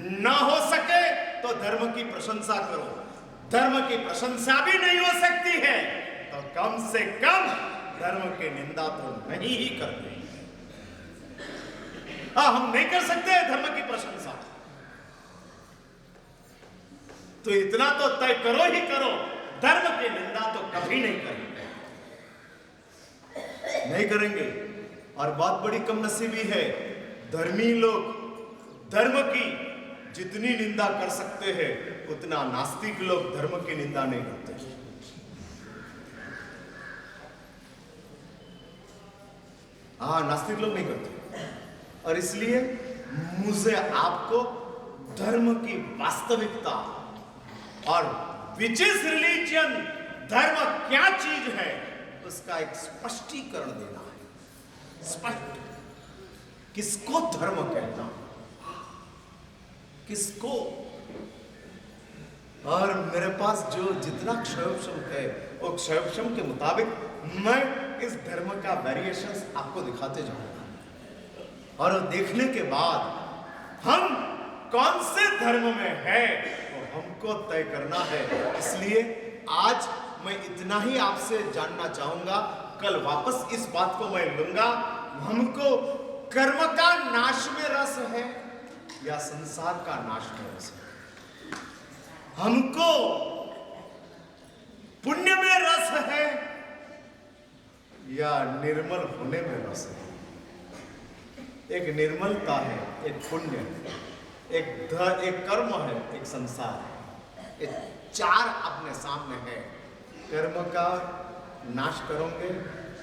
ना हो सके तो धर्म की प्रशंसा करो। धर्म की प्रशंसा भी नहीं हो सकती है तो कम से कम धर्म की निंदा तो नहीं ही करते। हम नहीं कर सकते धर्म की प्रशंसा, तो इतना तो तय करो ही करो, धर्म की निंदा तो कभी नहीं करेंगे, नहीं करेंगे। और बात बड़ी कम नसीबी है, धर्मी लोग धर्म की जितनी निंदा कर सकते हैं उतना नास्तिक लोग धर्म की निंदा नहीं करते। नास्तिक लोग नहीं करते। और इसलिए मुझे आपको धर्म की वास्तविकता और विच इज रिलीजन, धर्म क्या चीज है, उसका एक स्पष्टीकरण देना है। स्पष्ट किसको धर्म कहना, किसको। और मेरे पास जो जितना क्षयोपशम है वो क्षयोपशम के मुताबिक मैं इस धर्म का वेरिएशंस आपको दिखाते जाऊंगा। और देखने के बाद हम कौन से धर्म में है वो हमको तय करना है। इसलिए आज मैं इतना ही आपसे जानना चाहूंगा, कल वापस इस बात को मैं लूंगा। हमको कर्म का नाश में रस है या संसार का नाश में रस है? हमको पुण्य में रस है या निर्मल होने में रस है? एक निर्मलता है, एक पुण्य है, एक कर्म है, एक संसार है। ये चार अपने सामने है। कर्म का नाश करोगे,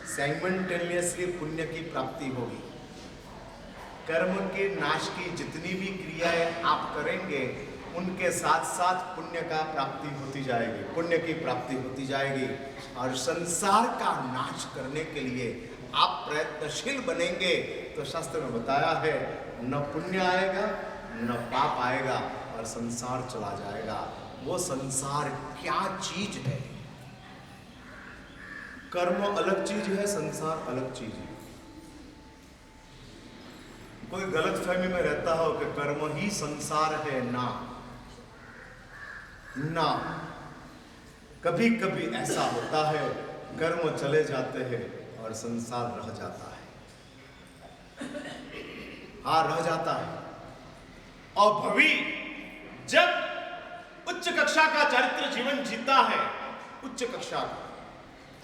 साइमल्टेनियसली पुण्य की प्राप्ति होगी। कर्म के नाश की जितनी भी क्रियाएं आप करेंगे उनके साथ साथ पुण्य का प्राप्ति होती जाएगी, पुण्य की प्राप्ति होती जाएगी। और संसार का नाश करने के लिए आप प्रयत्नशील बनेंगे तो शास्त्र में बताया है न पुण्य आएगा न पाप आएगा और संसार चला जाएगा। वो संसार क्या चीज है? कर्म अलग चीज है, संसार अलग चीज है। कोई गलत फहमी में रहता हो कि कर्म ही संसार है, ना। कभी कभी ऐसा होता है, कर्म चले जाते हैं और संसार रह जाता है। रह जाता है। और भवी जब उच्च कक्षा का चारित्र जीवन जीता है, उच्च कक्षा का,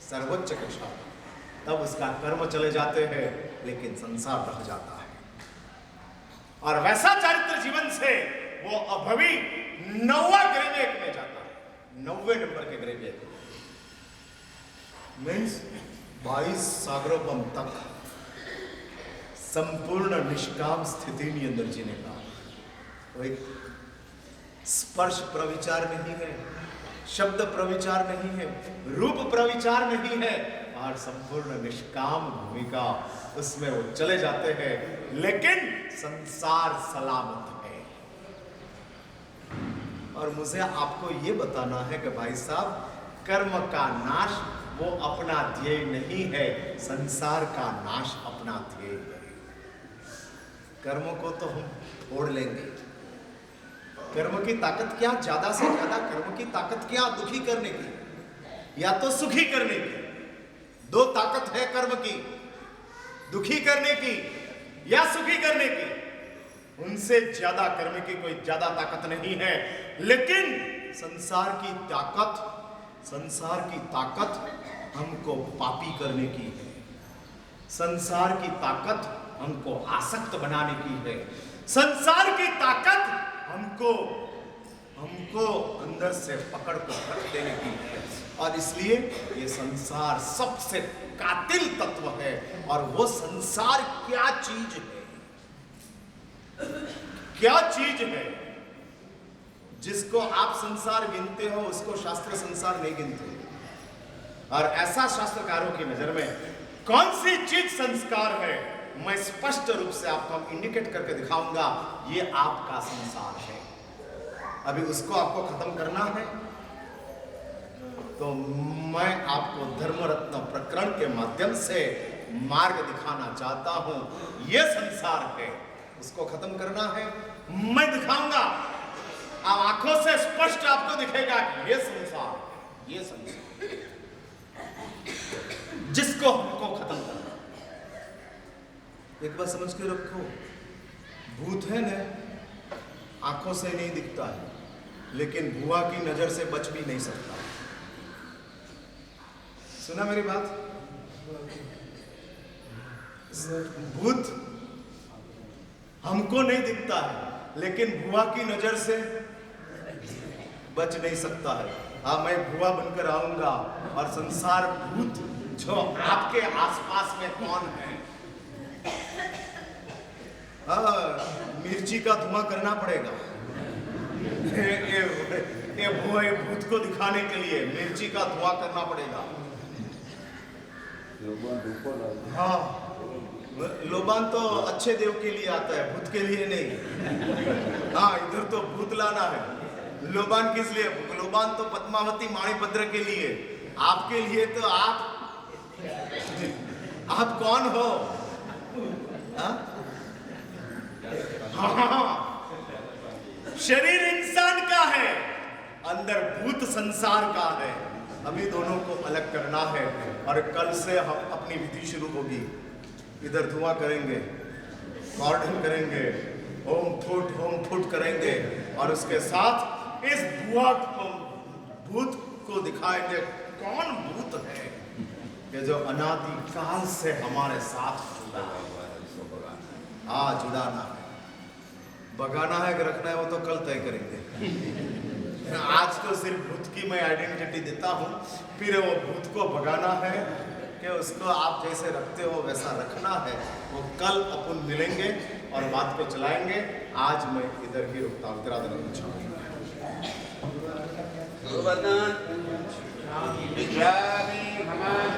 सर्वोच्च कक्षा का, तब उसका कर्म चले जाते हैं लेकिन संसार रह जाता है। और वैसा चारित्र जीवन से वो अभवी 9वां ग्रेवियत में जाता है, 9वें नंबर के ग्रेवियत मीन्स 22 सागरोपम तक संपूर्ण निष्काम स्थिति ની અંદર जीने का। कोई स्पर्श प्रविचार नहीं है, शब्द प्रविचार नहीं है, रूप प्रविचार नहीं है और संपूर्ण निष्काम भूमिका, उसमें वो चले जाते हैं लेकिन संसार सलामत है। और मुझे आपको ये बताना है कि भाई साहब, कर्म का नाश वो अपना ध्येय नहीं है, संसार का नाश अपना ध्येय है। कर्मों को तो हम फोड़ लेंगे। कर्म की ताकत क्या? ज्यादा से ज्यादा कर्म की ताकत क्या? दुखी करने की या तो सुखी करने की। दो ताकत है कर्म की, दुखी करने की या सुखी करने की। उनसे ज्यादा कर्म की कोई ज्यादा ताकत नहीं है। लेकिन संसार की ताकत हमको पापी करने की है। संसार की ताकत हमको आसक्त बनाने की है। संसार की ताकत हमको अंदर से पकड़ कर रख देने की है। और इसलिए ये संसार सबसे कातिल तत्व है। और वो संसार क्या चीज है? क्या चीज है जिसको आप संसार गिनते हो, उसको शास्त्र संसार नहीं गिनते। और ऐसा शास्त्रकारों की नजर में कौन सी चीज संस्कार है, मैं स्पष्ट रूप से आपको इंडिकेट करके दिखाऊंगा। ये आपका संसार है। अभी उसको आपको खत्म करना है तो मैं आपको धर्मरत्न प्रकरण के माध्यम से मार्ग दिखाना चाहता हूं। यह संसार है उसको खत्म करना है, मैं दिखाऊंगा। अब आंखों से स्पष्ट आपको दिखेगा कि ये संसार जिसको हमको खत्म करना। एक बात समझ के रखो, भूत है ना, आंखों से नहीं दिखता है, लेकिन बुआ की नजर से बच भी नहीं सकता। सुना मेरी बात? भूत हमको नहीं दिखता है, लेकिन बुआ की नजर से बच नहीं सकता है। हाँ, मैं बुआ बनकर आऊंगा और संसार भूत जो आपके आसपास में कौन है, हाँ, मिर्ची का धुआं करना पड़ेगा। ये भूत को दिखाने के लिए मिर्ची का धुआं करना पड़ेगा। हाँ, लोबान तो अच्छे देव के लिए आता है, भूत के लिए नहीं। हाँ, इधर तो भूत लाना है। लोबान किस लिए? लोबान तो पद्मावती माणिभद्र के लिए। आपके लिए तो आप कौन हो? हाँ? हाँ, शरीर इंसान का है, अंदर भूत संसार का है। अभी दोनों को अलग करना है और कल से हम अपनी विधि शुरू होगी। इधर धुआं करेंगे, गार्डन करेंगे, होम फुट करेंगे और उसके साथ इस भूत को दिखाएंगे कौन भूत है कि जो अनादि काल से हमारे साथ जुड़ा है। जुड़ाना है, भगाना है कि रखना है वो तो कल तय करेंगे। आज तो सिर्फ भूत की मैं आइडेंटिटी देता हूँ, फिर वो भूत को भगाना है कि उसको आप जैसे रखते हो वैसा रखना है। वो कल अपन मिलेंगे और बात को चलाएंगे। आज मैं इधर ही रुकता हूँ। तेरा दिन अच्छा।